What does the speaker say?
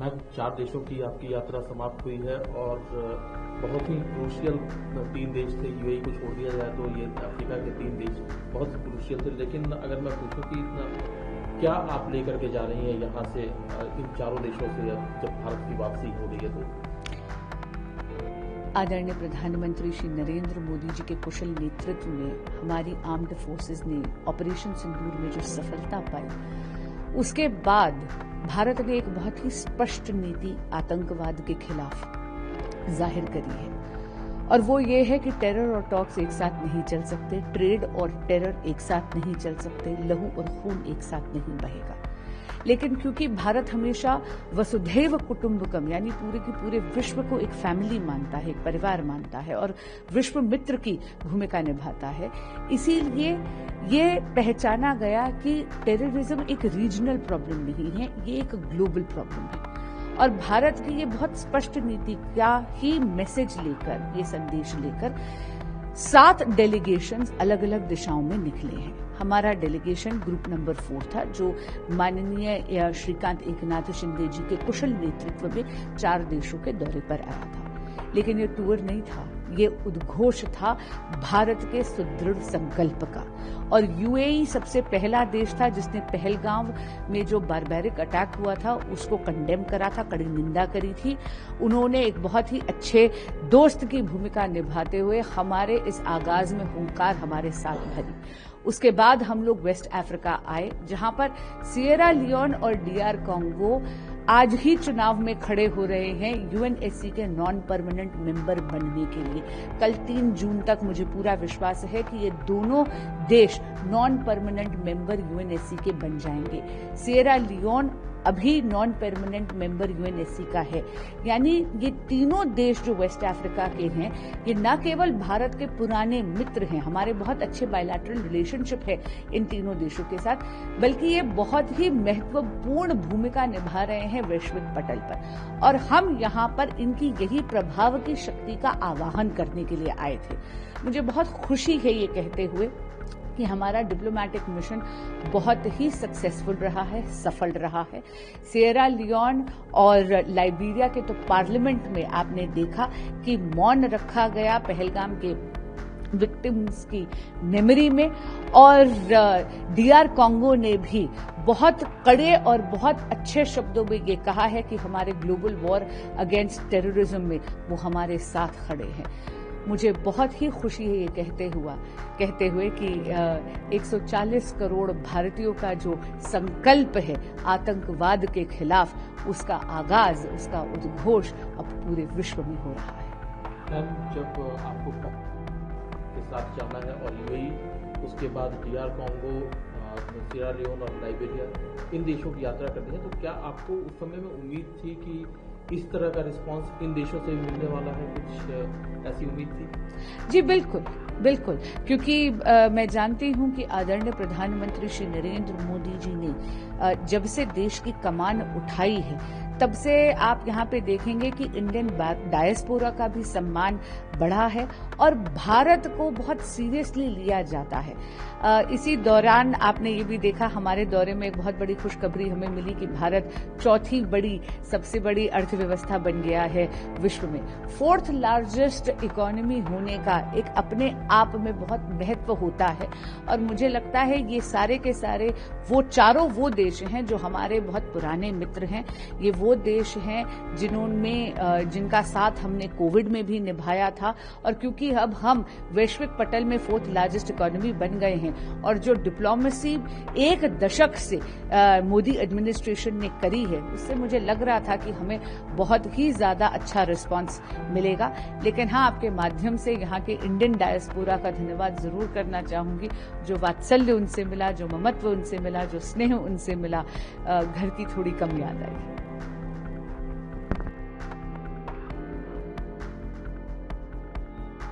Ma'am, 4 देशों की आपकी यात्रा समाप्त हुई है और बहुत ही क्रूशियल 3 देश थे। यूएई को छोड़ दिया जाए तो ये अफ्रीका के 3 देश बहुत क्रूशियल थे। लेकिन अगर मैं पूछूं कि क्या आप लेकर के जा रही हैं यहाँ से इन 4 देशों से जब भारत की वापसी हो रही है तो? आदरणीय प्रधानमंत्री श्री नरेंद्र मोदी जी के कुशल नेतृत्व में हमारी आर्म्ड फोर्सेस ने ऑपरेशन सिंदूर में जो सफलता पाई, उसके बाद भारत ने एक बहुत ही स्पष्ट नीति आतंकवाद के खिलाफ जाहिर करी है, और वो ये है कि टेरर और टॉक्स एक साथ नहीं चल सकते, ट्रेड और टेरर एक साथ नहीं चल सकते, लहू और खून एक साथ नहीं बहेगा। लेकिन क्योंकि भारत हमेशा वसुधैव कुटुंबकम यानी पूरे की पूरे विश्व को एक फैमिली मानता है, एक परिवार मानता है और विश्व मित्र की भूमिका निभाता है, इसीलिए ये पहचाना गया कि टेररिज्म एक रीजनल प्रॉब्लम नहीं है, ये एक ग्लोबल प्रॉब्लम है। और भारत की ये बहुत स्पष्ट नीति का ही मैसेज लेकर, ये संदेश लेकर 7 डेलीगेशंस अलग अलग दिशाओं में निकले हैं। हमारा डेलीगेशन ग्रुप नंबर 4 था, जो माननीय श्रीकांत एकनाथ शिंदे जी के कुशल नेतृत्व में 4 देशों के दौरे पर आया था। लेकिन ये टूर नहीं था, ये उद्घोष था भारत के सुदृढ़ संकल्प का। और यूएई सबसे पहला देश था जिसने पहलगाम में जो बारबैरिक अटैक हुआ था उसको कंडेम करा था, कड़ी निंदा करी थी। उन्होंने एक बहुत ही अच्छे दोस्त की भूमिका निभाते हुए हमारे इस आगाज में हुंकार हमारे साथ भरी। उसके बाद हम लोग वेस्ट अफ्रीका आए, जहां पर सिएरा लियोन और डीआर कॉन्गो आज ही चुनाव में खड़े हो रहे हैं यूएनएससी के नॉन परमानेंट मेंबर बनने के लिए। कल 3 जून तक मुझे पूरा विश्वास है कि ये दोनों देश नॉन परमानेंट मेंबर यूएनएससी के बन जाएंगे। सिएरा लियोन अभी नॉन परमानेंट मेंबर यूएनएससी का है। यानी ये तीनों देश जो वेस्ट अफ्रीका के हैं, ये न केवल भारत के पुराने मित्र हैं, हमारे बहुत अच्छे बायलैटरल रिलेशनशिप है इन तीनों देशों के साथ, बल्कि ये बहुत ही महत्वपूर्ण भूमिका निभा रहे हैं वैश्विक पटल पर। और हम यहाँ पर इनकी यही प्रभाव की शक्ति का आवाहन करने के लिए आए थे। मुझे बहुत खुशी है ये कहते हुए कि हमारा डिप्लोमैटिक मिशन बहुत ही सक्सेसफुल रहा है, सफल रहा है। सिएरा लियोन और लाइबेरिया के तो पार्लियामेंट में आपने देखा कि मौन रखा गया पहलगाम के विक्टिम्स की मेमोरी में, और डीआर कॉन्गो ने भी बहुत कड़े और बहुत अच्छे शब्दों में ये कहा है कि हमारे ग्लोबल वॉर अगेंस्ट टेररिज्म में वो हमारे साथ खड़े हैं। मुझे बहुत ही खुशी है ये कहते हुए कि 140 करोड़ भारतीयों का जो संकल्प है आतंकवाद के खिलाफ, उसका आगाज, उसका उद्घोष अब पूरे विश्व में हो रहा है। मैम, जब आपको के साथ जाना है और यूएई, उसके बाद डीआर कॉन्गो, सिएरा लियोन और लाइबेरिया, इन देशों की यात्रा करनी है, तो क्या आपको उस समय में उम्मीद थी कि इस तरह का रिस्पांस इन देशों से मिलने वाला है? कुछ ऐसी उम्मीद थी? जी बिल्कुल, क्योंकि मैं जानती हूं कि आदरणीय प्रधानमंत्री श्री नरेंद्र मोदी जी ने जब से देश की कमान उठाई है, तब से आप यहाँ पे देखेंगे कि इंडियन डायस्पोरा का भी सम्मान बढ़ा है और भारत को बहुत सीरियसली लिया जाता है। इसी दौरान आपने ये भी देखा, हमारे दौरे में एक बहुत बड़ी खुशखबरी हमें मिली कि भारत सबसे बड़ी अर्थव्यवस्था बन गया है विश्व में। 4th लार्जेस्ट इकोनॉमी होने का एक अपने आप में बहुत महत्व होता है, और मुझे लगता है ये सारे के सारे वो चारों वो देश हैं जो हमारे बहुत पुराने मित्र हैं। ये वो देश हैं जिनका साथ हमने कोविड में भी निभाया था, और क्योंकि अब हम वैश्विक पटल में 4th लार्जेस्ट इकोनॉमी बन गए हैं, और जो डिप्लोमेसी 1 दशक से मोदी एडमिनिस्ट्रेशन ने करी है, उससे मुझे लग रहा था कि हमें बहुत ही ज्यादा अच्छा रिस्पांस मिलेगा। लेकिन हाँ, आपके माध्यम से यहाँ के इंडियन डायस्पोरा का धन्यवाद जरूर करना चाहूंगी। जो वात्सल्य उनसे मिला, जो ममत्व उनसे मिला, जो स्नेह उनसे मिला, घर की थोड़ी कम याद आई।